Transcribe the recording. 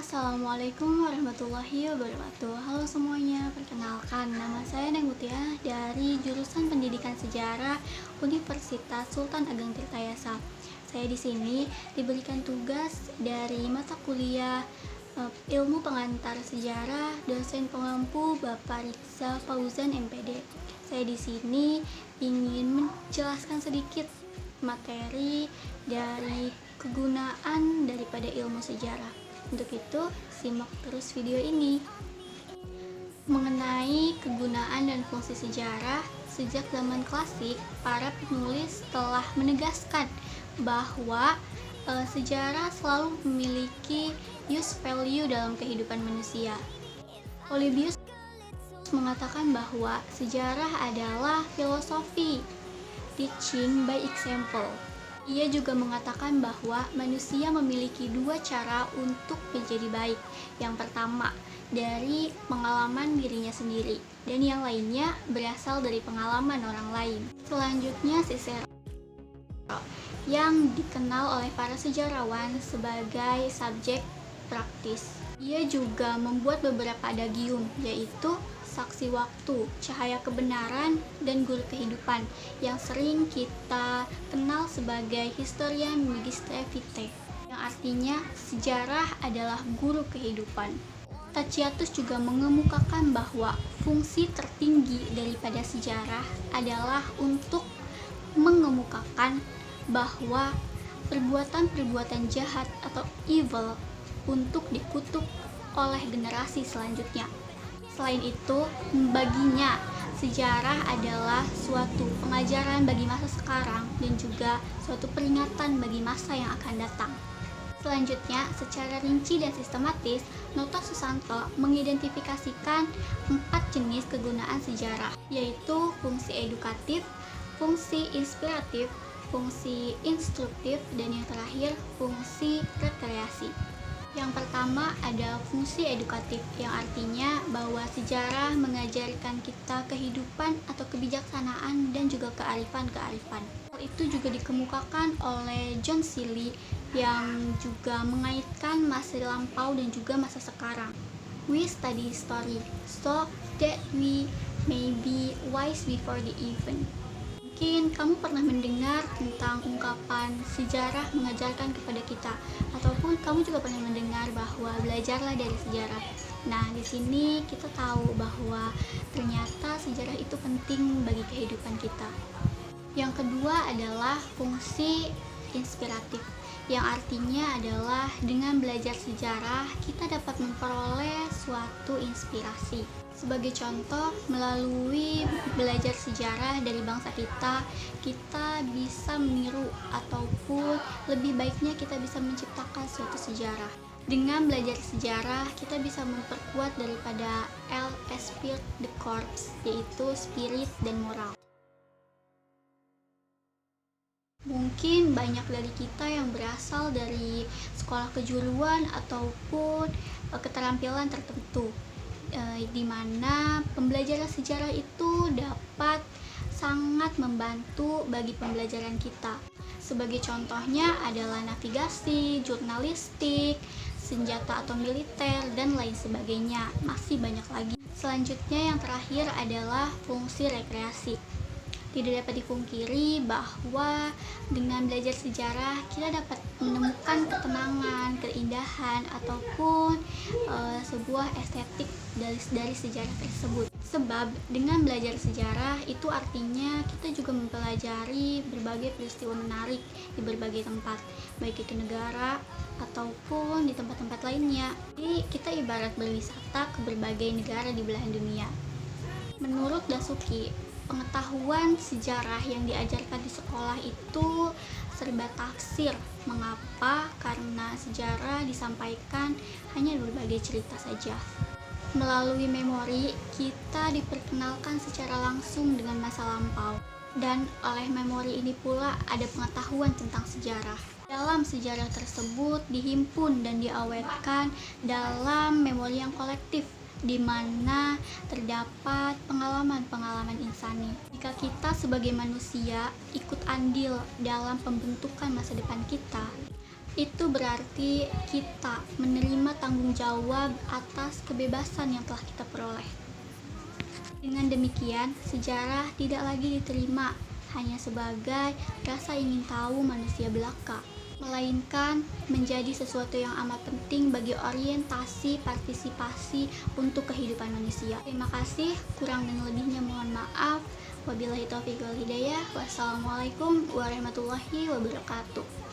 Assalamualaikum warahmatullahi wabarakatuh. Halo semuanya, perkenalkan nama saya Neng Mutia dari jurusan Pendidikan Sejarah Universitas Sultan Ageng Tirtayasa. Saya di sini diberikan tugas dari mata kuliah Ilmu Pengantar Sejarah, dosen pengampu Bapak Rizal Fauzan MPD. Saya di sini ingin menjelaskan sedikit materi dari kegunaan daripada ilmu sejarah. Untuk itu, simak terus video ini. Mengenai kegunaan dan fungsi sejarah, sejak zaman klasik, para penulis telah menegaskan bahwa sejarah selalu memiliki use value dalam kehidupan manusia. Polybius mengatakan bahwa sejarah adalah filosofi, teaching by example. Ia juga mengatakan bahwa manusia memiliki dua cara untuk menjadi baik. Yang pertama, dari pengalaman dirinya sendiri, dan yang lainnya berasal dari pengalaman orang lain. Selanjutnya, Cicero, yang dikenal oleh para sejarawan sebagai subjek praktis. Ia juga membuat beberapa adagium, yaitu saksi waktu, cahaya kebenaran, dan guru kehidupan yang sering kita kenal sebagai Historia Magistra Vitae, yang artinya sejarah adalah guru kehidupan. Tacitus juga mengemukakan bahwa fungsi tertinggi daripada sejarah adalah untuk mengemukakan bahwa perbuatan-perbuatan jahat atau evil untuk dikutuk oleh generasi selanjutnya. Selain itu, baginya sejarah adalah suatu pengajaran bagi masa sekarang dan juga suatu peringatan bagi masa yang akan datang. Selanjutnya, secara rinci dan sistematis, Noto Susanto mengidentifikasikan 4 jenis kegunaan sejarah, yaitu fungsi edukatif, fungsi inspiratif, fungsi instruktif, dan yang terakhir, fungsi rekreasi. Yang pertama ada fungsi edukatif, yang artinya bahwa sejarah mengajarkan kita kehidupan atau kebijaksanaan dan juga kearifan-kearifan. Hal itu juga dikemukakan oleh John Seeley yang juga mengaitkan masa lampau dan juga masa sekarang. We study history so that we may be wise before the event. Mungkin kamu pernah mendengar tentang ungkapan sejarah mengajarkan kepada kita, ataupun kamu juga pernah mendengar bahwa belajarlah dari sejarah. Nah, di sini kita tahu bahwa ternyata sejarah itu penting bagi kehidupan kita. Yang kedua adalah fungsi inspiratif, yang artinya adalah dengan belajar sejarah kita dapat memperoleh suatu inspirasi. Sebagai contoh, melalui belajar sejarah dari bangsa kita bisa meniru ataupun lebih baiknya kita bisa menciptakan suatu sejarah. Dengan belajar sejarah, kita bisa memperkuat daripada l'esprit de corps, yaitu spirit dan moral. Mungkin banyak dari kita yang berasal dari sekolah kejuruan ataupun keterampilan tertentu, di mana pembelajaran sejarah itu dapat sangat membantu bagi pembelajaran kita. Sebagai contohnya adalah navigasi, jurnalistik, senjata atau militer, dan lain sebagainya. Masih banyak lagi. Selanjutnya yang terakhir adalah fungsi rekreasi. Tidak dapat dipungkiri bahwa dengan belajar sejarah kita dapat menemukan ketenangan, keindahan, ataupun sebuah estetik dari sejarah tersebut. Sebab dengan belajar sejarah itu artinya kita juga mempelajari berbagai peristiwa menarik di berbagai tempat, baik itu negara ataupun di tempat-tempat lainnya. Jadi kita ibarat berwisata ke berbagai negara di belahan dunia. Menurut Dasuki, pengetahuan sejarah yang diajarkan di sekolah itu serba tafsir. Mengapa? Karena sejarah disampaikan hanya berbagai cerita saja. Melalui memori, kita diperkenalkan secara langsung dengan masa lampau. Dan oleh memori ini pula ada pengetahuan tentang sejarah. Dalam sejarah tersebut dihimpun dan diawetkan dalam memori yang kolektif, di mana terdapat pengalaman-pengalaman insani. Jika kita sebagai manusia ikut andil dalam pembentukan masa depan kita, Itu berarti kita menerima tanggung jawab atas kebebasan yang telah kita peroleh. Dengan demikian, sejarah tidak lagi diterima hanya sebagai rasa ingin tahu manusia belaka, melainkan menjadi sesuatu yang amat penting bagi orientasi partisipasi untuk kehidupan manusia. Terima kasih, kurang dan lebihnya mohon maaf. Wabillahi taufiq wal hidayah. Wassalamualaikum warahmatullahi wabarakatuh.